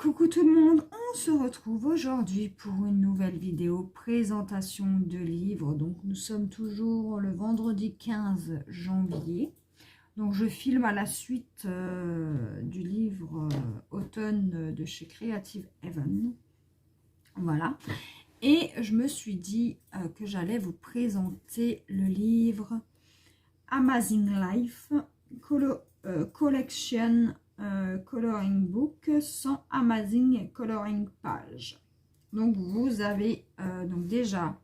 Coucou tout le monde, on se retrouve aujourd'hui pour une nouvelle vidéo présentation de livres. Donc nous sommes toujours le vendredi 15 janvier. Donc je filme à la suite du livre Automne de chez Creative Haven. Voilà. Et je me suis dit que j'allais vous présenter le livre Amazing Life Collection Coloring Book sans Amazing Coloring Page. Donc vous avez donc déjà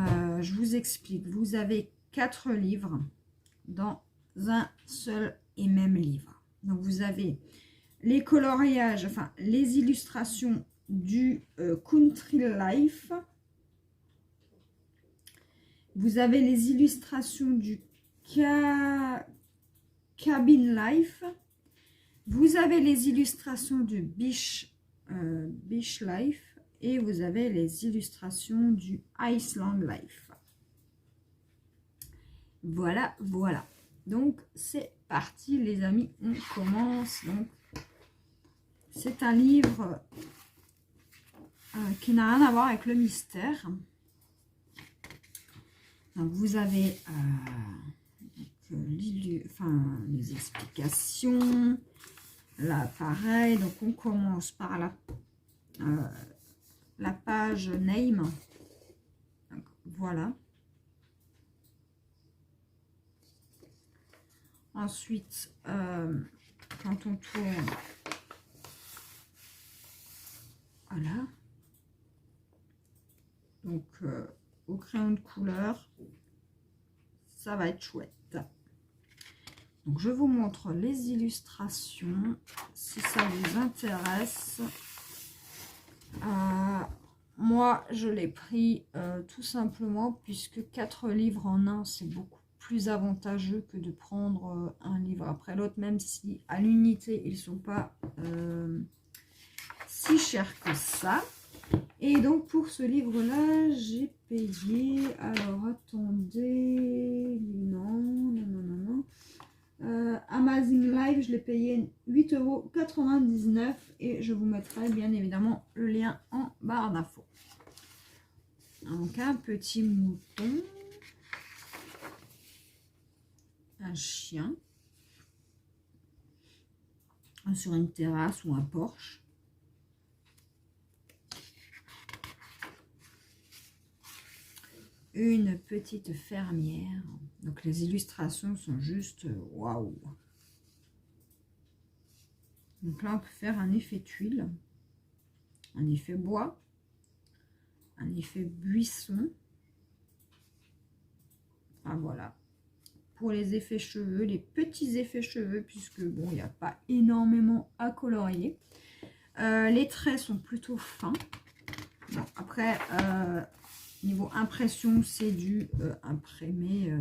je vous explique, vous avez 4 livres dans un seul et même livre. Donc vous avez les coloriages, enfin les illustrations du Country Life, vous avez les illustrations du Cabin Life, vous avez les illustrations du Beach Life et vous avez les illustrations du Iceland Life. Voilà, voilà. Donc, c'est parti les amis, on commence. Donc, c'est un livre qui n'a rien à voir avec le mystère. Donc, vous avez les explications. Là, pareil, donc on commence par la page Name. Donc, voilà. Ensuite, quand on tourne, voilà. Donc, au crayon de couleur, ça va être chouette. Donc, je vous montre les illustrations, si ça vous intéresse. Moi, je l'ai pris tout simplement puisque 4 livres en un, c'est beaucoup plus avantageux que de prendre un livre après l'autre, même si à l'unité, ils ne sont pas si chers que ça. Et donc, pour ce livre-là, j'ai payé... Alors, attendez... Non. Amazing Life, je l'ai payé 8,99 € et je vous mettrai bien évidemment le lien en barre d'infos. Donc un petit mouton, un chien sur une terrasse ou un porche. Une petite fermière. Donc les illustrations sont juste waouh. Donc là on peut faire un effet tuile, un effet bois, un effet buisson. Ah voilà. Pour les effets cheveux, les petits effets cheveux, puisque bon, il n'y a pas énormément à colorier. Les traits sont plutôt fins. Bon, après, niveau impression, c'est du imprimé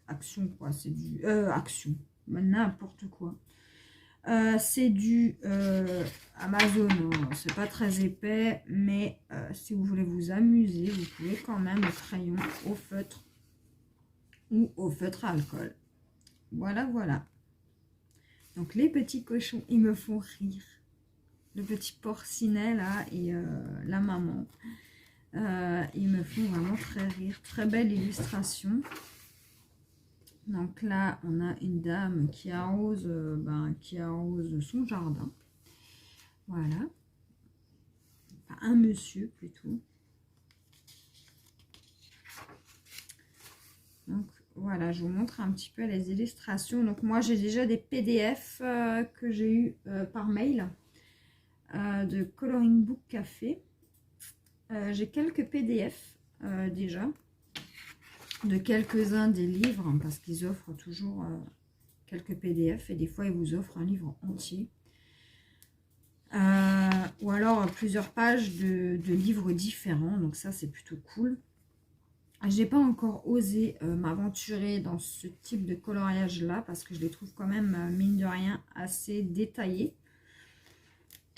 action, quoi. C'est du action, n'importe quoi. C'est du Amazon, hein. C'est pas très épais, mais si vous voulez vous amuser, vous pouvez quand même au crayon, au feutre ou au feutre à alcool. Voilà, voilà. Donc les petits cochons, ils me font rire. Le petit porcinet là et la maman. Ils me font vraiment très rire. Très belle illustration. Donc là, on a une dame qui arrose son jardin. Voilà. Enfin, un monsieur plutôt. Donc voilà, je vous montre un petit peu les illustrations. Donc moi, j'ai déjà des PDF que j'ai eu par mail de Coloring Book Café. J'ai quelques PDF déjà de quelques-uns des livres hein, parce qu'ils offrent toujours quelques PDF et des fois ils vous offrent un livre entier ou alors plusieurs pages de livres différents, donc ça c'est plutôt cool. J'ai pas encore osé m'aventurer dans ce type de coloriage là parce que je les trouve quand même mine de rien assez détaillés.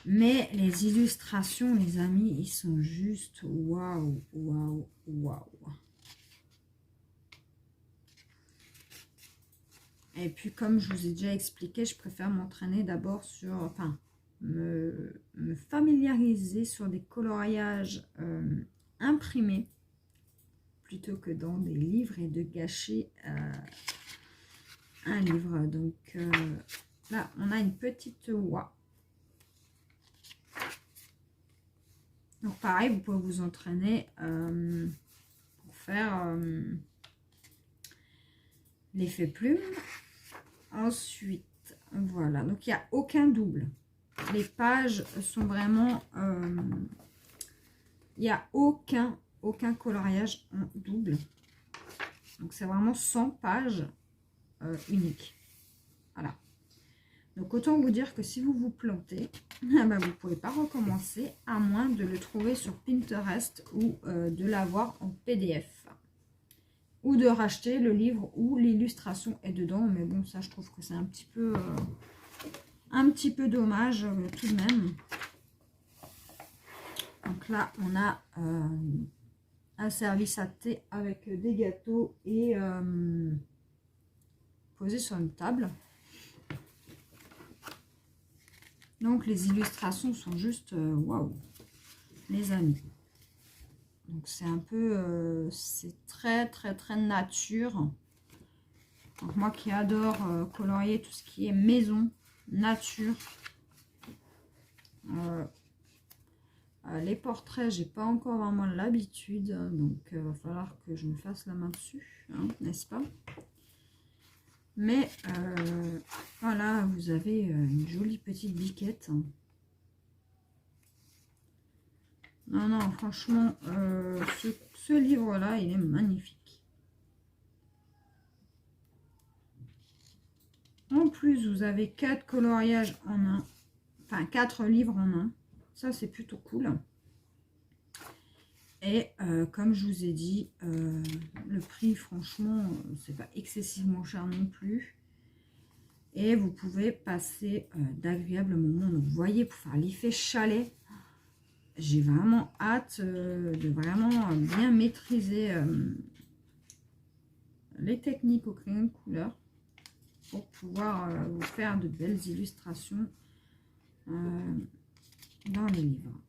Mais les illustrations, les amis, ils sont juste waouh, waouh, waouh. Et puis, comme je vous ai déjà expliqué, je préfère m'entraîner d'abord sur... Enfin, me familiariser sur des coloriages imprimés plutôt que dans des livres et de gâcher un livre. Donc là, on a une petite oie. Donc pareil, vous pouvez vous entraîner pour faire l'effet plume. Ensuite, voilà. Donc il n'y a aucun double. Les pages sont vraiment... il n'y a aucun coloriage en double. Donc c'est vraiment 100 pages uniques. Voilà. Donc autant vous dire que si vous vous plantez, ben, vous ne pouvez pas recommencer à moins de le trouver sur Pinterest ou de l'avoir en PDF. Ou de racheter le livre où l'illustration est dedans. Mais bon, ça je trouve que c'est un petit peu dommage tout de même. Donc là, on a un service à thé avec des gâteaux et posé sur une table. Donc les illustrations sont juste waouh, les amis. Donc c'est un peu, c'est très nature. Donc moi qui adore colorier tout ce qui est maison, nature. Les portraits, j'ai pas encore vraiment l'habitude, donc il va falloir que je me fasse la main dessus, hein, n'est-ce pas? Mais voilà, vous avez une jolie petite biquette. Non, non, franchement, ce livre-là, il est magnifique. En plus, vous avez 4 coloriages en un, enfin 4 livres en un. Ça, c'est plutôt cool. Et comme je vous ai dit, le prix, franchement, c'est pas excessivement cher non plus. Et vous pouvez passer d'agréables moments. Donc, vous voyez, pour faire l'effet chalet, j'ai vraiment hâte de vraiment bien maîtriser les techniques au crayon de couleur pour pouvoir vous faire de belles illustrations dans les livres.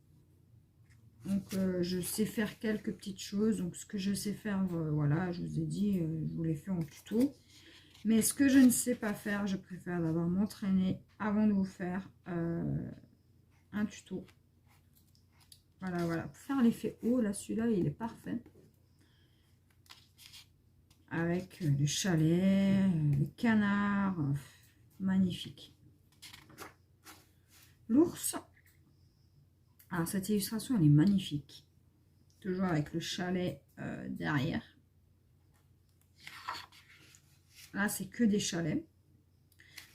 Donc je sais faire quelques petites choses. Donc ce que je sais faire, voilà, je vous ai dit, je vous l'ai fait en tuto. Mais ce que je ne sais pas faire, je préfère d'abord m'entraîner avant de vous faire un tuto. Voilà, voilà. Pour faire l'effet haut, là, celui-là, il est parfait. Avec le chalet, le canard, magnifique. L'ours. Alors, cette illustration, elle est magnifique. Toujours avec le chalet derrière. Là, c'est que des chalets.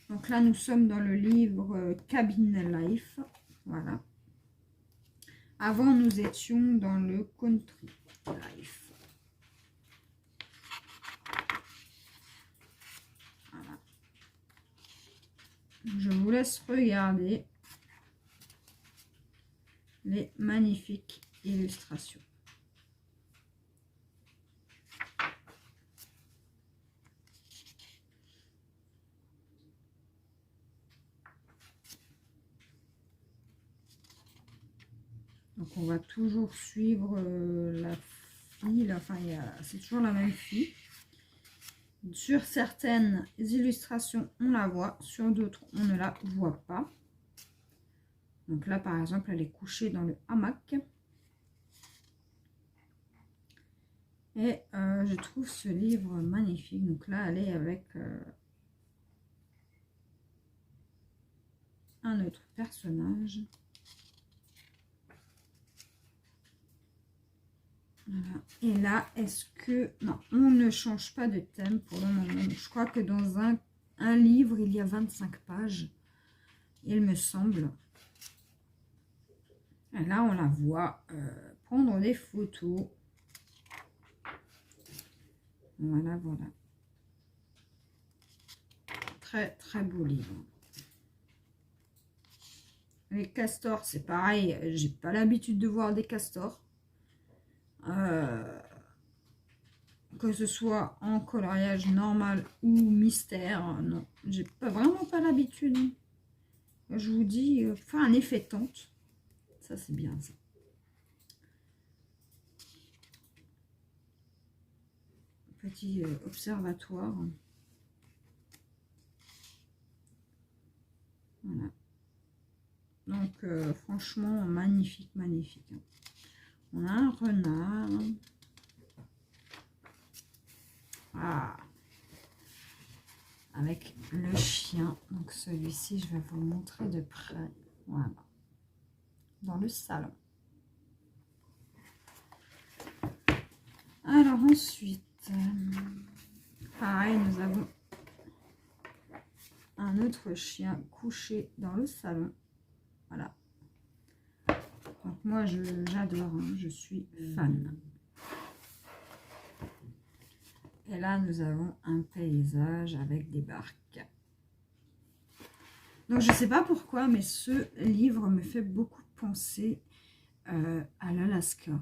Donc là, nous sommes dans le livre Cabin Life. Voilà. Avant, nous étions dans le Country Life. Voilà. Je vous laisse regarder les magnifiques illustrations. Donc on va toujours suivre la fille, enfin c'est toujours la même fille. Sur certaines illustrations on la voit, sur d'autres on ne la voit pas. Donc là par exemple elle est couchée dans le hamac. Et je trouve ce livre magnifique. Donc là elle est avec un autre personnage. Voilà. Et là, est-ce que... Non, on ne change pas de thème pour le moment. Je crois que dans un livre, il y a 25 pages, il me semble. Et là, on la voit prendre des photos. Voilà, voilà. Très beau livre. Les castors, c'est pareil. J'ai pas l'habitude de voir des castors. Que ce soit en coloriage normal ou mystère, non, j'ai vraiment pas l'habitude. je vous dis, faire un effet tente. Ça, c'est bien, ça. Petit observatoire. Voilà. Donc, franchement, magnifique, magnifique. On a un renard. Ah, avec le chien. Donc, celui-ci, je vais vous le montrer de près. Voilà. Dans le salon. Alors, ensuite, pareil, nous avons un autre chien couché dans le salon. Voilà. Donc moi j'adore, hein, je suis fan. Et là nous avons un paysage avec des barques. Donc je sais pas pourquoi, mais ce livre me fait beaucoup penser à l'Alaska.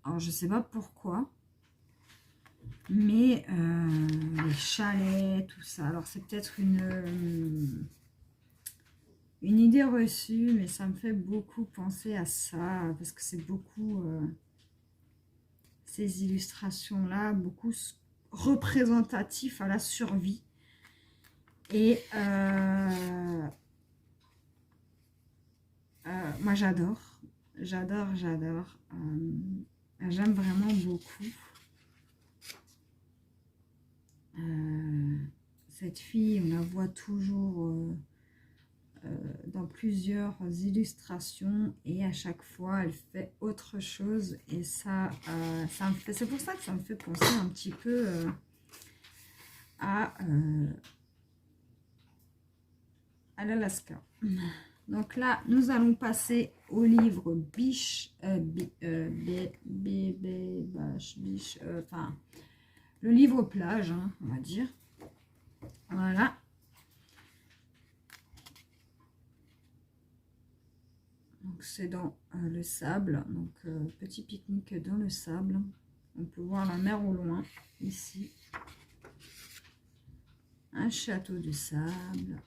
Alors je sais pas pourquoi, mais les chalets, tout ça. Alors c'est peut-être une idée reçue, mais ça me fait beaucoup penser à ça, parce que c'est beaucoup, ces illustrations-là, beaucoup représentatifs à la survie. Et moi j'adore, j'adore. J'aime vraiment beaucoup. Cette fille, on la voit toujours dans plusieurs illustrations et à chaque fois elle fait autre chose et ça, ça me fait, c'est pour ça que ça me fait penser un petit peu à l'Alaska. Donc là nous allons passer au livre Biche, enfin le livre plage, hein, on va dire. Voilà. Donc c'est dans le sable, donc petit pique-nique dans le sable. On peut voir la mer au loin, ici. Un château de sable.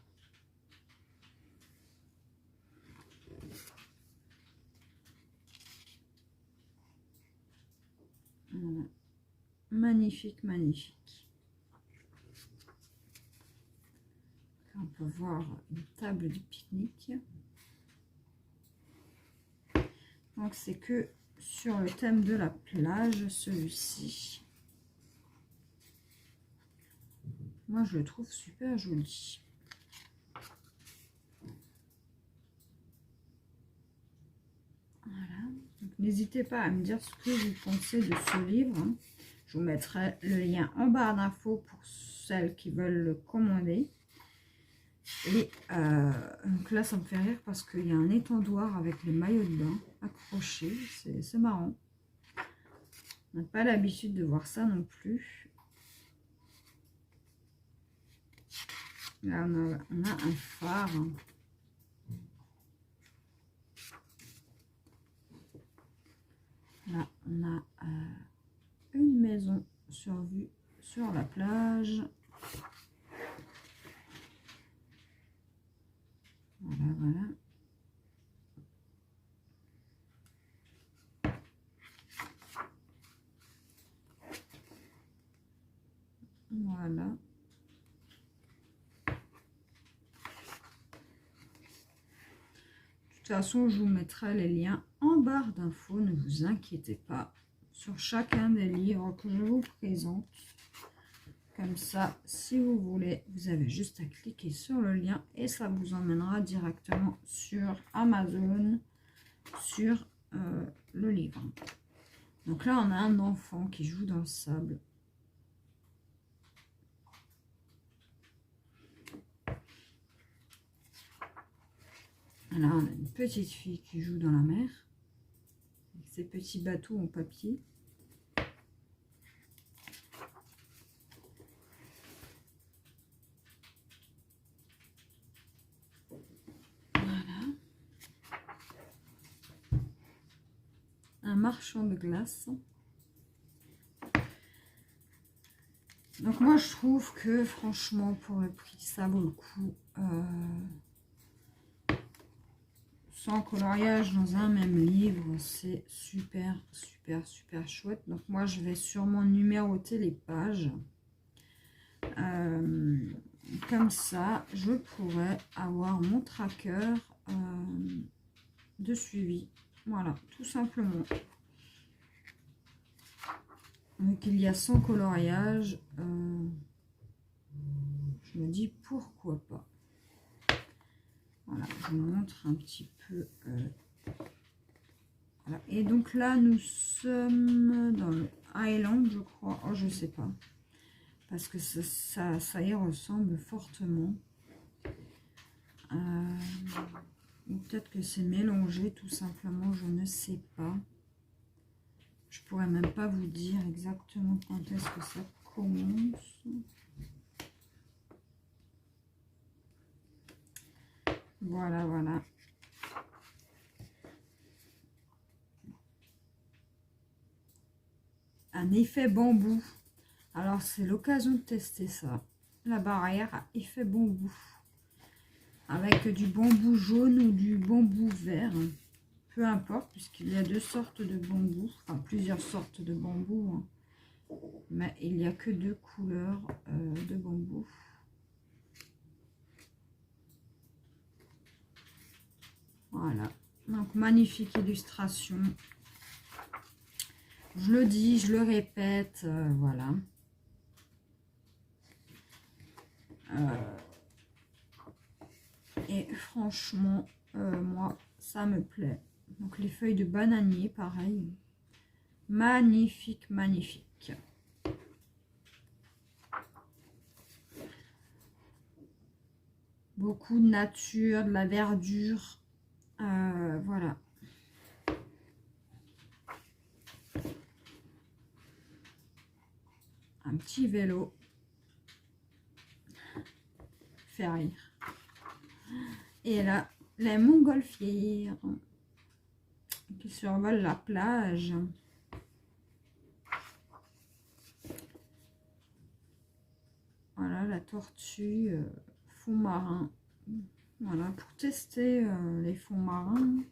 Voilà. Magnifique, magnifique. Là, on peut voir une table de pique-nique. Donc c'est que sur le thème de la plage, celui-ci. Moi je le trouve super joli. Voilà. N'hésitez pas à me dire ce que vous pensez de ce livre. Je vous mettrai le lien en barre d'infos pour celles qui veulent le commander. Et donc là, ça me fait rire parce qu'il y a un étendoir avec les maillots de bain accrochés. C'est marrant. On n'a pas l'habitude de voir ça non plus. Là, on a un phare. Là, on a une maison sur vue sur la plage. Voilà, voilà. Voilà. De toute façon, je vous mettrai les liens en barre d'infos, ne vous inquiétez pas, sur chacun des livres que je vous présente. Comme ça, si vous voulez, vous avez juste à cliquer sur le lien et ça vous emmènera directement sur Amazon, sur le livre. Donc là, on a un enfant qui joue dans le sable. Là, on a une petite fille qui joue dans la mer, avec ses petits bateaux en papier. Voilà. Un marchand de glace. Donc moi, je trouve que, franchement, pour le prix, ça vaut le coup. sans coloriage dans un même livre, c'est super, super, super chouette. Donc moi, je vais sûrement numéroter les pages. Comme ça, je pourrais avoir mon tracker de suivi. Voilà, tout simplement. Donc il y a sans coloriage. Je me dis pourquoi pas. Voilà, je vous montre un petit peu. Voilà. Et donc là, nous sommes dans le Highland, je crois. Oh, je sais pas. Parce que ça y ressemble fortement. Ou peut-être que c'est mélangé tout simplement, je ne sais pas. Je pourrais même pas vous dire exactement quand est-ce que ça commence. Voilà, voilà. Un effet bambou. Alors, c'est l'occasion de tester ça. La barrière à effet bambou. Avec du bambou jaune ou du bambou vert. Peu importe, puisqu'il y a deux sortes de bambou. Enfin, plusieurs sortes de bambou. Hein. Mais il n'y a que deux couleurs de bambou. Voilà. Donc, magnifique illustration. Je le dis, je le répète. Voilà. Et franchement, moi, ça me plaît. Donc, les feuilles de bananier, pareil. Magnifique, magnifique. Beaucoup de nature, de la verdure. Voilà. Un petit vélo. Fait rire. Et là, les montgolfières qui survolent la plage. Voilà, la tortue, fond marin. Voilà, pour tester les fonds marins.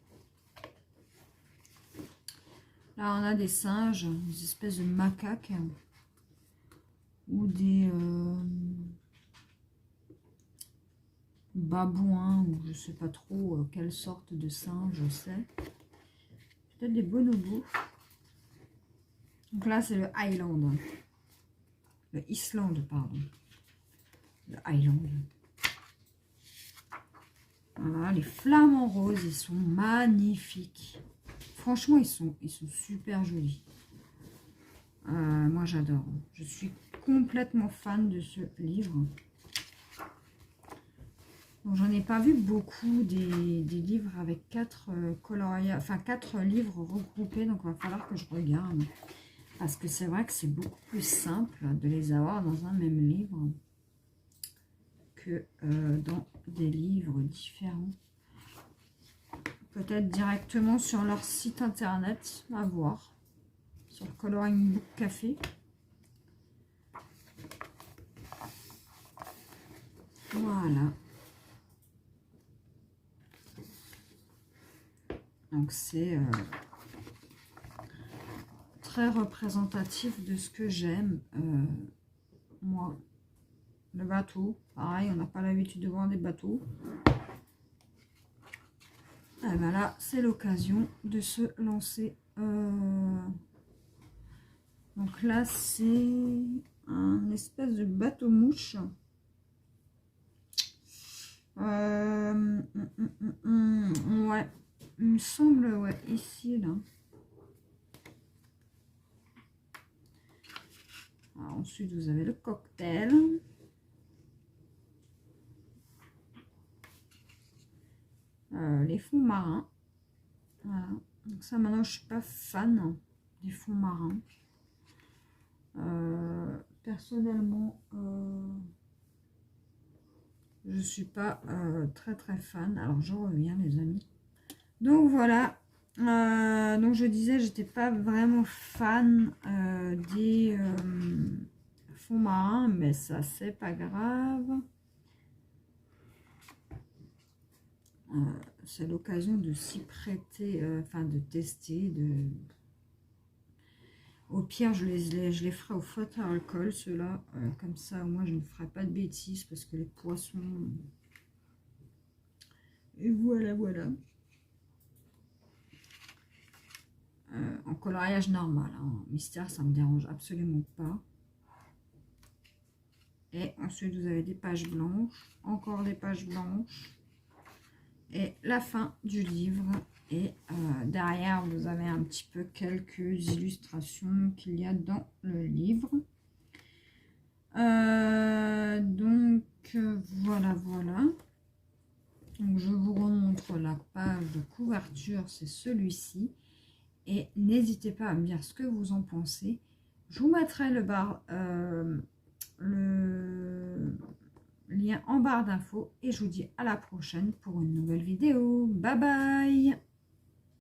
Là, on a des singes, des espèces de macaques. Ou des babouins, ou je sais pas trop quelle sorte de singe c'est. Peut-être des bonobos. Donc là, c'est le Highland. Le Island, pardon. Le Highland. Voilà, les flamants roses, ils sont magnifiques. Franchement, ils sont super jolis. Moi, j'adore. Je suis complètement fan de ce livre. J'en ai pas vu beaucoup des livres avec 4 coloriages, enfin 4 livres regroupés, donc il va falloir que je regarde. Parce que c'est vrai que c'est beaucoup plus simple de les avoir dans un même livre que dans des livres différents. Peut-être directement sur leur site internet, à voir. Sur le Coloring Book Café. Voilà. Donc c'est très représentatif de ce que j'aime. Moi, le bateau, pareil, on n'a pas l'habitude de voir des bateaux. Et ben là, c'est l'occasion de se lancer. Donc là, c'est un espèce de bateau-mouche. Ouais, il me semble, ouais, ici, là. Alors, ensuite, vous avez le cocktail. Les fonds marins. Voilà. Donc ça, maintenant, je suis pas fan des fonds marins. Personnellement, je suis pas très fan. Alors, je reviens, les amis. Donc, voilà. Donc, je disais, j'étais pas vraiment fan des fonds marins, mais ça, c'est pas grave. c'est l'occasion de s'y prêter, enfin de tester. Au pire, je les ferai au fouet à alcool, ceux-là. Comme ça, au moins, je ne ferai pas de bêtises parce que les poissons... Et voilà, voilà. En coloriage normal. Hein. Mystère, ça ne me dérange absolument pas. Et ensuite, vous avez des pages blanches. Encore des pages blanches. Et la fin du livre. Et derrière, vous avez un petit peu quelques illustrations qu'il y a dans le livre. Donc, voilà, voilà. Donc, je vous remontre la page de couverture, c'est celui-ci. Et n'hésitez pas à me dire ce que vous en pensez. Je vous mettrai le lien en barre d'infos. Et je vous dis à la prochaine pour une nouvelle vidéo. Bye bye!